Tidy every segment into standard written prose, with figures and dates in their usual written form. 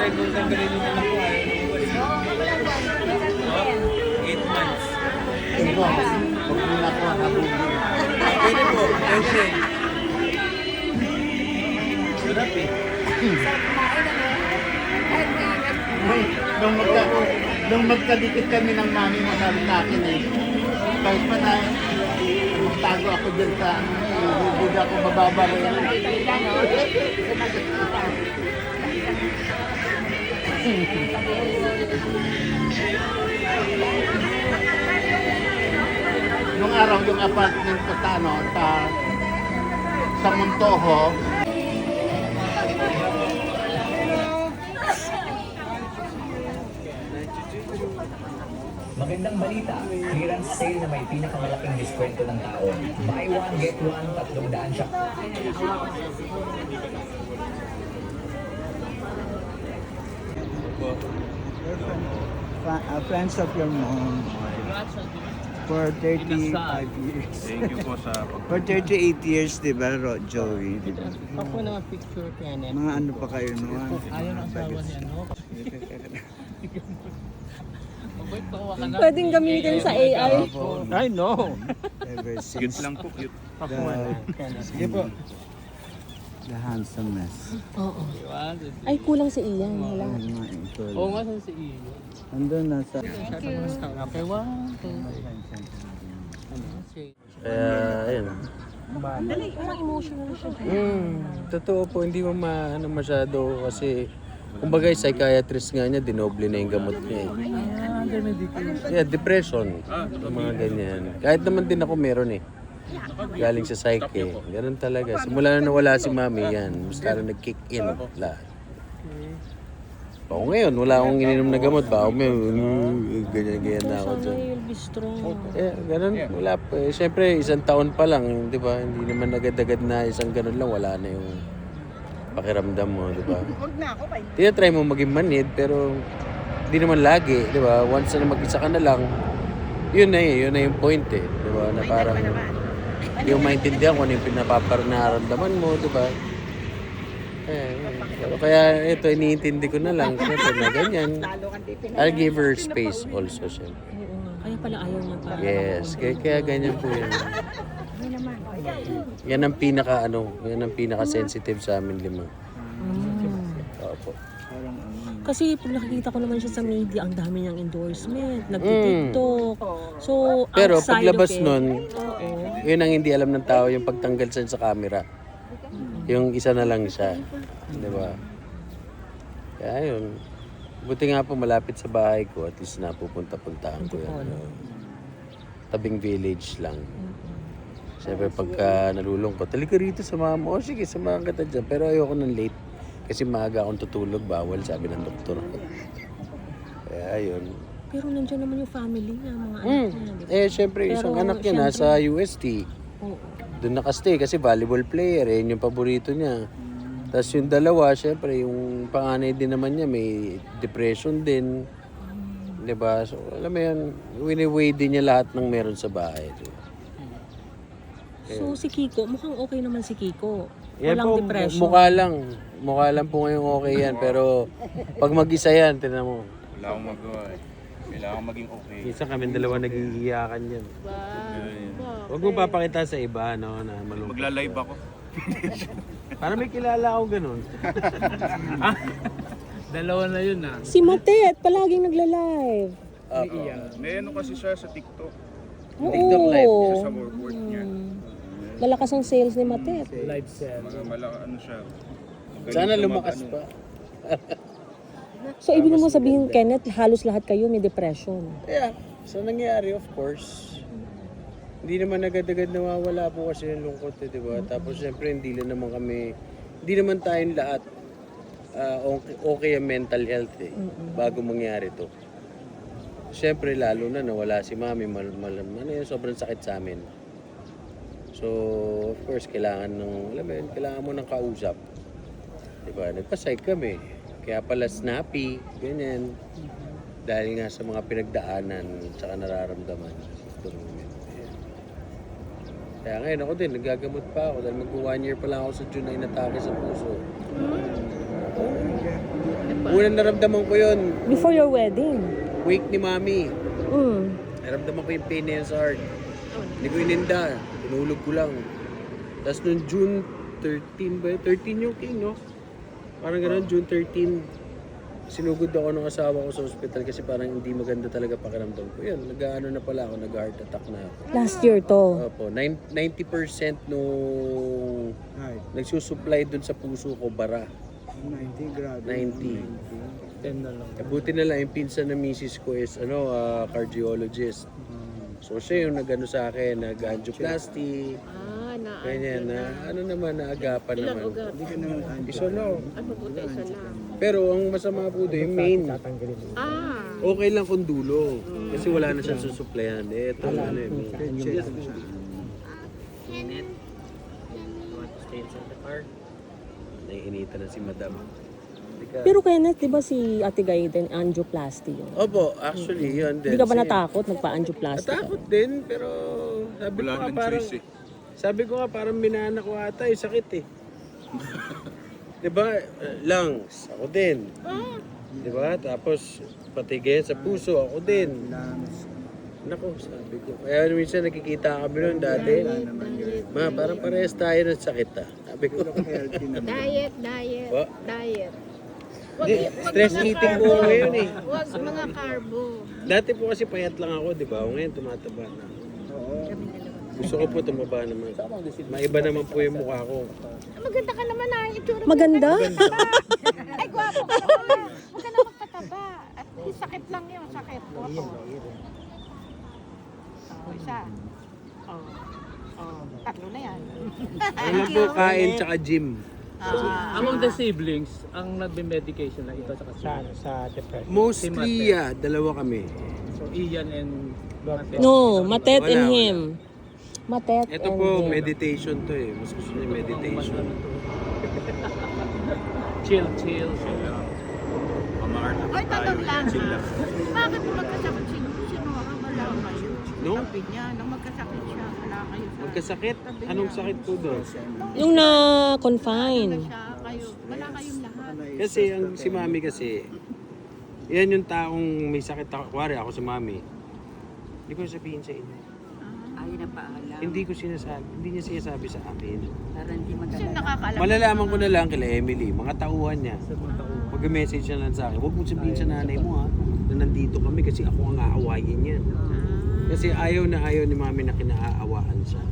golden baril na lang po. Ayaw mo. 8 months. Ito, huwag mo na ako nabuli. Pwede po. Pwede rin. Sarap eh. Uy, nung magkadikit kami ng mami mo sabi sa akin eh. Kahit pa na magtago ako dyan sa hindi ako bababa rin. Nung araw yung apartment ko sa ano, sa Montojo, Magandang balita, clearance sale na may pinakamalaking diskwento ng taon. Buy one, get one, 300 siya. friends of your mom for 35 years. Thank you po sa For 38 years, di ba, Joey? Di ba? Ako na picture Kenneth. Mga ano pa kayo noon? Ayaw ng asawa ni ano. Pwedeng gamitin sa AI. I know. Ever cute since lang po, cute. Sige po. The handsomest. Oo. Ay, kulang si Ian. Wala. Oo nga sa si Iyo. Andun na sa... Okay, one, two, three. Ayun. Parang emotional siya. Totoo po, hindi mo ano masyado kasi kumbaga yung psychiatrist nga niya, dinoble na yung gamot niya eh. Yeah, depression, yung mga ganyan. Kahit naman din ako meron eh. Galing sa psyche, ganun talaga. Simula na nawala si mami yan, mas lalo nag-kick in lahat. Ako ngayon, wala akong ininom na gamot ba? Ako may ganyan-ganyan na ako dyan. Sana you'll be strong. Eh, ganun, wala pa. Eh, siyempre, 1 taon pa lang, di ba? Hindi naman agad-agad na isang ganun lang, wala na yung pakiramdam mo, di ba? Tinatry mo maging manid, pero hindi naman lagi, di ba? Once na mag-isa ka na lang, yun na yung point eh, di ba? Na parang hindi mo maintindihan kung ano yung pinapaparanaramdaman mo, di ba? Pero kaya ito, iniintindi ko na lang, siyempre na ganyan. I'll give her space also, siyempre. Kaya pala ayaw niya pa. Yes, kaya ganyan po yun. Yan ang pinaka-sensitive sa amin 5. Opo. Kasi pag nakikita ko naman siya sa media, ang dami niyang endorsement, nag-TikTok. So, Pero outside paglabas of it, nun, oo. yun ang hindi alam ng tao, yung pagtanggal sa camera. Yung isa na lang siya. Di ba? Kaya yun. Buti nga po malapit sa bahay ko, at least napupunta-puntahan ko yan. Tabing village lang. Siyempre pagka nalulungkot, talika rito sa mo. O sige, samahan kita dyan. Pero ayoko ng late. Kasi maaga akong tutulog, bawal, sabi ng doktor. Kaya yun. Pero nandiyan naman yung family niya, mga anak niya. Di ba? Eh, siyempre, isang Pero, anak niya nasa UST. Oo. Doon nakastay kasi volleyball player, eh, yun yung paborito niya. Tapos yung dalawa, syempre, yung panganay din naman niya, may depression din. Diba? So, alam mo yan, wini-weigh din niya lahat ng meron sa bahay. So, si Kiko, mukhang okay naman si Kiko. Yan Walang po, depression. mukha lang po ngayong okay yan. Pero pag mag-isa yan, tinan mo. Wala akong magawa eh. Kailangan maging okay. Isa kami dalawa nag-iiyakan yan. Huwag mo papakita sa iba, no, na malungkot. Magla-live ako. Para may kilala ako ganun. Dalawa na yun ah. Si Matet, palaging nagla-live. May ano kasi siya sa TikTok. TikTok live. Siya sa work niya. Lalakas ang sales ni Matet. Live set. Ano siya. magaling Sana siya lumakas mag- pa. So, ibig mo sabihin, Kenneth, halos lahat kayo may depression. Yeah, so nangyari of course. Hindi naman agad-agad nawawala po kasi yung lungkot eh, di ba? Tapos siyempre hindi naman tayong lahat okay ang mental health eh, bago mangyari to. Siyempre lalo na nawala si mami, sobrang sakit sa amin. So of course kailangan mo ng kausap. Di ba? Nagpa-psych kami. Kaya pala snappy, ganyan. Dahil nga sa mga pinagdaanan at nararamdaman. Kaya ngayon ako din, nagagamot pa ako dahil mag-1 year pa lang ako sa June na inatake sa puso. Unang naramdaman ko yun, Before your wedding. wake ni Mami. Mm. Naramdaman ko yung pain na yun sa heart. Hindi ko ininda. Tinulog ko lang. Tapos noong June 13 ba? 13 yung King, no? Parang gano'n, June 13. Sinugod ako ng asawa ko sa ospital kasi parang hindi maganda talaga pakiramdam ko. Yun, nag-ano na pala ako, nag-heart attack na ako. Last year to. Opo, 90% nung nagsusupply dun sa puso ko, bara. 90, grabe. 90. 10 na lang. Buti na lang, yung pinsan na misis ko is cardiologist. So siya yung nag-ano sa akin, nag-angioplasty. Ganyan na, ano naman, naagapan naman. Hindi ka naman Isa lang. Pero ang masama po doon, yung main. Okay lang kung dulo. Kasi wala na siyang susuplayan. Eh, ito ano eh. Naiinita na si Madam. Pero Kenneth, di ba si Ate Gay din angioplasty yun? Opo, actually, yun din. Hindi ka ba natakot? Nagpa-angioplasty ka? Natakot din, pero sabi ko Wala nga nang parang... choice eh. Sabi ko nga parang minana ko ata eh, sakit eh. 'Di ba? Lungs, ako din. 'Di ba? Tapos pati ganyan sa puso, ako din. Nako, sabi ko. Kaya minsan nakikita kami noon dati. Ma, parang parehas tayo ng sakit ah. Sabi ko. Diet. Wa? Diet. Di, stress eating po ako ngayon eh. Huwag mga carbo. Dati po kasi payat lang ako, 'di ba? Ngayon tumataba na. Gusto ko po tumaba naman. Maiba naman po yung mukha ko. Maganda ka naman ah. Itsura mo Maganda? Ay, gwapo ka. Huwag ka na magtataba. At sakit lang yun. Sakit. Gwapo. Isa. Tatlo na yan. Ano lang po, kain tsaka gym. Among the siblings, ang nagbe-medication na ito sa kasama. Sa depression. Mostly, dalawa kami. So Ian and Mate. No, Matet Wala, and wala. him. Matet Ito and po, him. meditation to eh. Mas gusto niya meditation. Chill. Pamaarta Ay, tayo. tanong lang Chill ha. lang. Bakit mo magkasakit si Nora? Wala kayo. No? Sabi niya, nung magkasakit siya, wala kayo sa... Magkasakit? Anong sakit po doon? Yung na-confine. Siya, kayo. Wala kayong lahat. Kasi si mami kasi, yan yung taong may sakit ako. Kuwari ako si mami. Hindi ko sabihin sa inyo. Ayaw na paalam. Hindi ko sinasabi, hindi niya sinasabi sa amin. Para hindi Kasi magkalala. nakakaalam. Malalaman ko na lang kila Emily, mga tauhan niya. Pag-message na lang sa akin, huwag mo sabihin sa nanay mo ha, na nandito kami kasi ako ang aawayin niyan. Kasi ayaw na ayaw ni mami na kinaaawaan siya.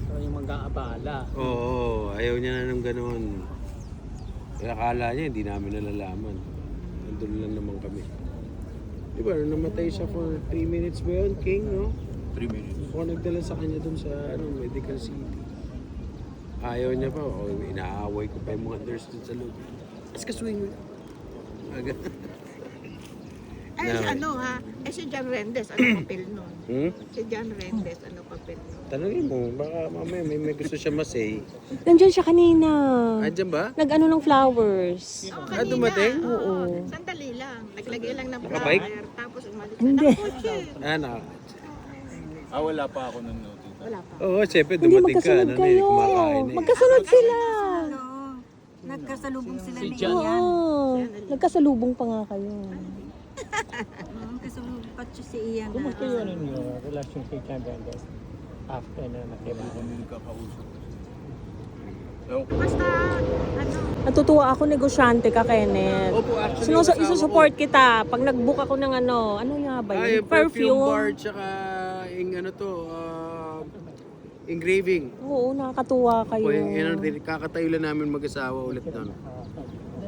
So yung mag-aabala. Oo, ayaw niya na ng gano'n. Kaya akala niya, hindi namin nalalaman. Nandun lang naman kami. Di ba, nung namatay siya for 3 minutes ba yun, King, no? 3 minutes. Ako nagdala sa kanya dun sa medical city. Ayaw niya pa. O, inaaway ko pa yung mga nurse dun sa loob. Mas kasuhin mo. Aga. Ay, ano ha? Eh, si John Rendes, ano papel nun? Si John Rendes, ano papel nun? Tanungin mo, baka mamaya may gusto siya masay. Nandyan siya kanina. Andyan ba? Nag-ano ng flowers. Oh, Ah, dumating? Oo. Sandali lang. Naglagay lang ng Nakabike? flower, tapos umalis na Hindi. ng kotse. Ano? Wala pa ako nun notice. Wala pa. Oo, syempre Hindi dumating ka. magkasunod Ano na eh, kayo. kumakain na eh. Magkasunod sila. Nagkasalubong sila Si ni John. Ian. Oo. Nagkasalubong pa nga kayo. Kasalubong pa siya si Ian. Kumusta yun yung relasyon kay John Rendes after na nakita ko? Kami nagkakausap. Ewan ko. Basta, ano, Natutuwa ako, negosyante ka, Kenneth. Opo, actually, Isusupport kita. Pag nag-book ako ng ano nga ba Ay, yun? perfume bar, tsaka yung ano to, engraving. Oo, nakakatuwa kayo. O yung kakatayo lang namin mag-asawa ulit nun.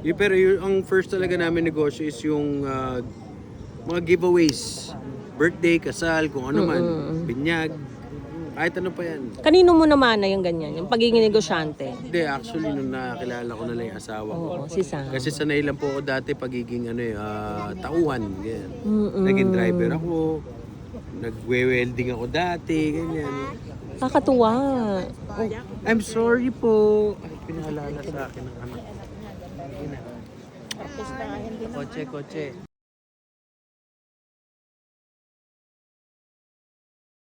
Pero ang first talaga namin negosyo is yung mga giveaways. Birthday, kasal, kung ano man. Binyag. Kahit ano pa yan. Kanino mo naman na yung ganyan? Yung pagiging negosyante? Hindi, actually, nung nakakilala ko na lang yung asawa ko. Oo, si Sam. Kasi sanay lang po ako dati pagiging tauhan. Ganyan. Naging driver ako. Nagwe-welding ako dati. Ganyan. Nakakatuwa. I'm sorry po. Ay, pinaalala sa akin ng anak. Kotse.